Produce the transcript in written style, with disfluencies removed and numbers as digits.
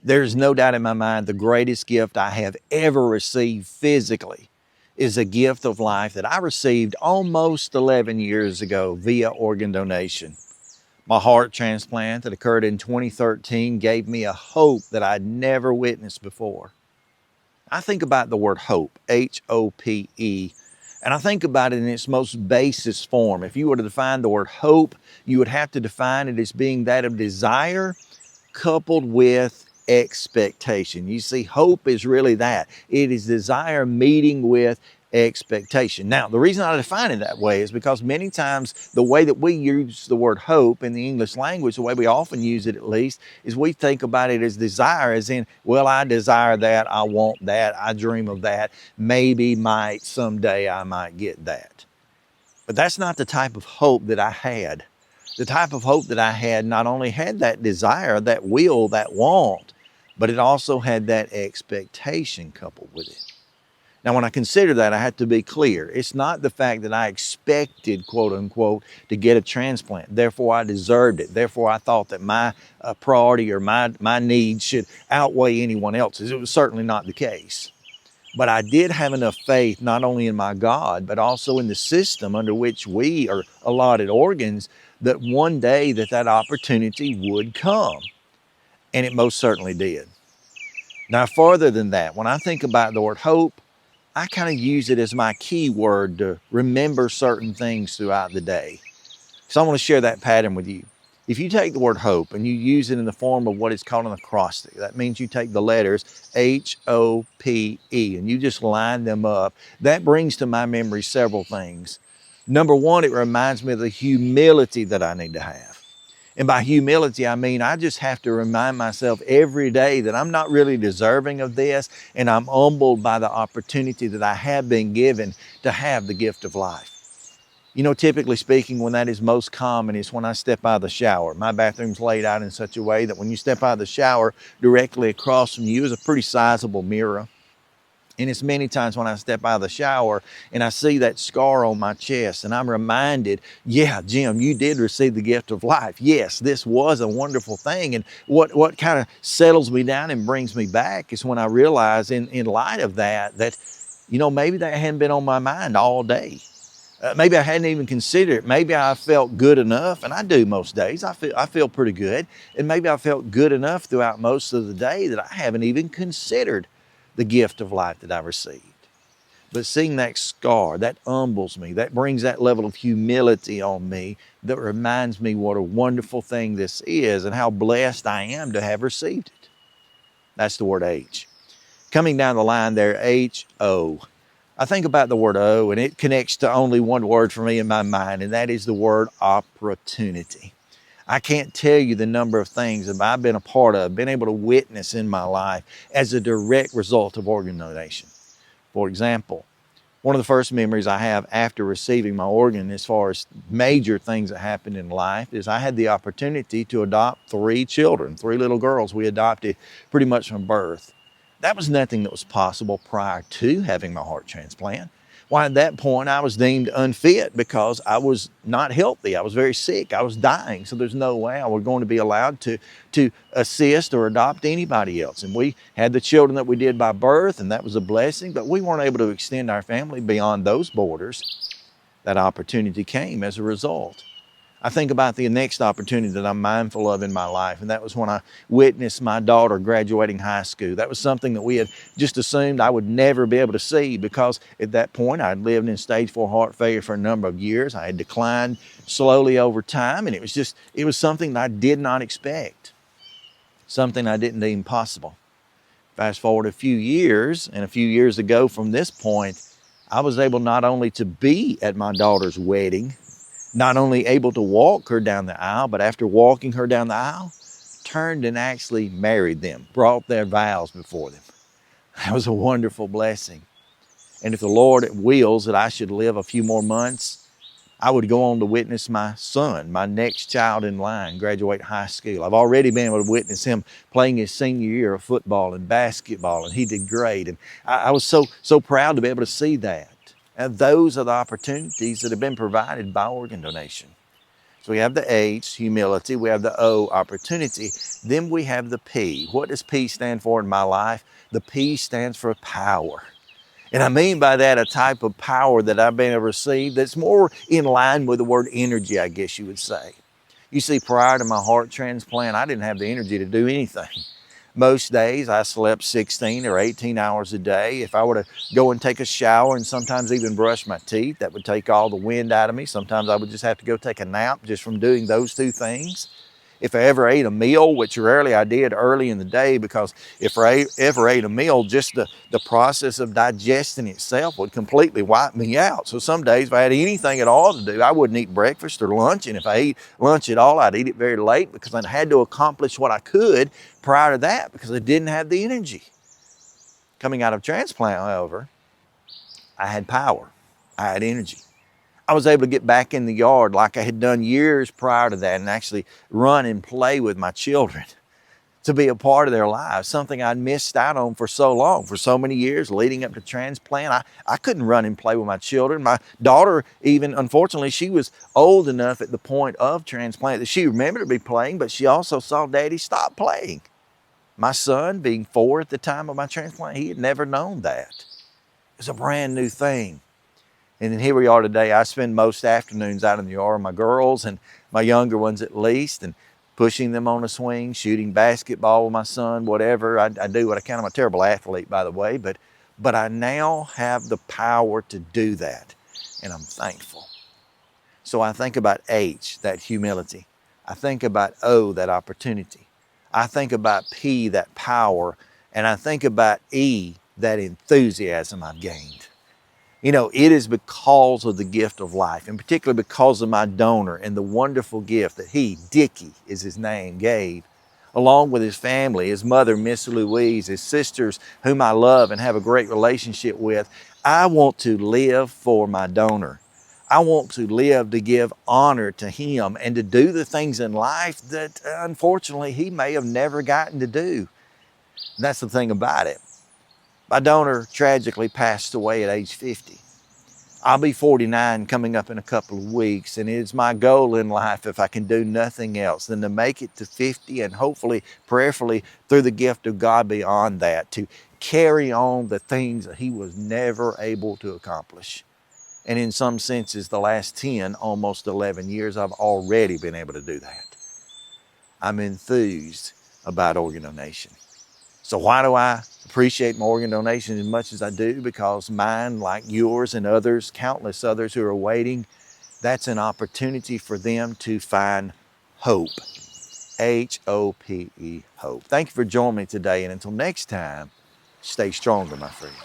There's no doubt in my mind the greatest gift I have ever received physically is a gift of life that I received almost 11 years ago via organ donation. My heart transplant that occurred in 2013 gave me a hope that I'd never witnessed before. I think about the word hope, H-O-P-E, and I think about it in its most basest form. If you were to define the word hope, you would have to define it as being that of desire coupled with expectation. You see, hope is really that. It is desire meeting with expectation. Now, the reason I define it that way is because many times the way that we use the word hope in the English language, the way we often use it at least, is we think about it as desire, as in, well, I desire that, I want that, I dream of that, maybe, might, someday I might get that. But that's not the type of hope that I had. The type of hope that I had not only had that desire, that will, that want, but it also had that expectation coupled with it. Now, when I consider that, I have to be clear. It's not the fact that I expected, quote unquote, to get a transplant. Therefore, I deserved it. Therefore, I thought that my priority or my needs should outweigh anyone else's. It was certainly not the case. But I did have enough faith, not only in my God, but also in the system under which we are allotted organs, that one day that opportunity would come. And it most certainly did. Now, further than that, when I think about the word hope, I kind of use it as my key word to remember certain things throughout the day. So I want to share that pattern with you. If you take the word hope and you use it in the form of what is called an acrostic, that means you take the letters H-O-P-E and you just line them up. That brings to my memory several things. Number one, it reminds me of the humility that I need to have. And by humility, I mean I just have to remind myself every day that I'm not really deserving of this, and I'm humbled by the opportunity that I have been given to have the gift of life. You know, typically speaking, when that is most common is when I step out of the shower. My bathroom's laid out in such a way that when you step out of the shower, directly across from you is a pretty sizable mirror. And it's many times when I step out of the shower and I see that scar on my chest and I'm reminded, yeah, Jim, you did receive the gift of life. Yes, this was a wonderful thing. And what kind of settles me down and brings me back is when I realize in light of that, you know, maybe that hadn't been on my mind all day. Maybe I hadn't even considered it. Maybe I felt good enough, and I do most days. I feel pretty good. And maybe I felt good enough throughout most of the day that I haven't even considered the gift of life that I received. But seeing that scar, that humbles me, that brings that level of humility on me, that reminds me what a wonderful thing this is and how blessed I am to have received it. That's the word H. Coming down the line there, H-O. I think about the word O, and it connects to only one word for me in my mind, and that is the word opportunity. I can't tell you the number of things that I've been a part of, been able to witness in my life as a direct result of organ donation. For example, one of the first memories I have after receiving my organ, as far as major things that happened in life, is I had the opportunity to adopt 3 children, 3 little girls we adopted pretty much from birth. That was nothing that was possible prior to having my heart transplant. Why, at that point, I was deemed unfit because I was not healthy. I was very sick. I was dying. So there's no way I was going to be allowed to assist or adopt anybody else. And we had the children that we did by birth, and that was a blessing, but we weren't able to extend our family beyond those borders. That opportunity came as a result. I think about the next opportunity that I'm mindful of in my life, and that was when I witnessed my daughter graduating high school. That was something that we had just assumed I would never be able to see because at that point I'd lived in stage 4 heart failure for a number of years. I had declined slowly over time, and it was something that I did not expect, something I didn't deem possible. Fast forward a few years, and a few years ago from this point, I was able not only to be at my daughter's wedding, not only able to walk her down the aisle, but after walking her down the aisle, turned and actually married them, brought their vows before them. That was a wonderful blessing. And if the Lord wills that I should live a few more months, I would go on to witness my son, my next child in line, graduate high school. I've already been able to witness him playing his senior year of football and basketball, and he did great. And I was so proud to be able to see that. And those are the opportunities that have been provided by organ donation. So we have the H, humility. We have the O, opportunity. Then we have the P. What does P stand for in my life? The P stands for power. And I mean by that a type of power that I've been able to receive that's more in line with the word energy, I guess you would say. You see, prior to my heart transplant, I didn't have the energy to do anything. Most days I slept 16 or 18 hours a day. If I were to go and take a shower and sometimes even brush my teeth, that would take all the wind out of me. Sometimes I would just have to go take a nap just from doing those two things. If I ever ate a meal, which rarely I did early in the day, because if I ever ate a meal, just the process of digesting itself would completely wipe me out. So some days if I had anything at all to do, I wouldn't eat breakfast or lunch. And if I ate lunch at all, I'd eat it very late because I had to accomplish what I could prior to that because I didn't have the energy. Coming out of transplant, however, I had power. I had energy. I was able to get back in the yard like I had done years prior to that and actually run and play with my children, to be a part of their lives, something I'd missed out on for so long, for so many years leading up to transplant. I couldn't run and play with my children. My daughter, even, unfortunately, she was old enough at the point of transplant that she remembered to be playing, but she also saw Daddy stop playing. My son, being 4 at the time of my transplant, he had never known that. It was a brand new thing. And then here we are today. I spend most afternoons out in the yard with my girls and my younger ones at least, and pushing them on a swing, shooting basketball with my son, whatever. I do what I can. I'm a terrible athlete, by the way, but I now have the power to do that, and I'm thankful. So I think about H, that humility. I think about O, that opportunity. I think about P, that power, and I think about E, that enthusiasm I've gained. You know, it is because of the gift of life, and particularly because of my donor and the wonderful gift that he, Dickie is his name, gave, along with his family, his mother, Miss Louise, his sisters, whom I love and have a great relationship with. I want to live for my donor. I want to live to give honor to him and to do the things in life that, unfortunately, he may have never gotten to do. And that's the thing about it. My donor tragically passed away at age 50. I'll be 49 coming up in a couple of weeks, and it's my goal in life, if I can do nothing else, than to make it to 50 and hopefully, prayerfully, through the gift of God beyond that, to carry on the things that he was never able to accomplish. And in some senses, the last 10, almost 11 years, I've already been able to do that. I'm enthused about organ donation. So why do I appreciate my organ donation as much as I do? Because mine, like yours and others, countless others who are waiting, that's an opportunity for them to find hope. H-O-P-E, hope. Thank you for joining me today, and until next time, stay stronger, my friend.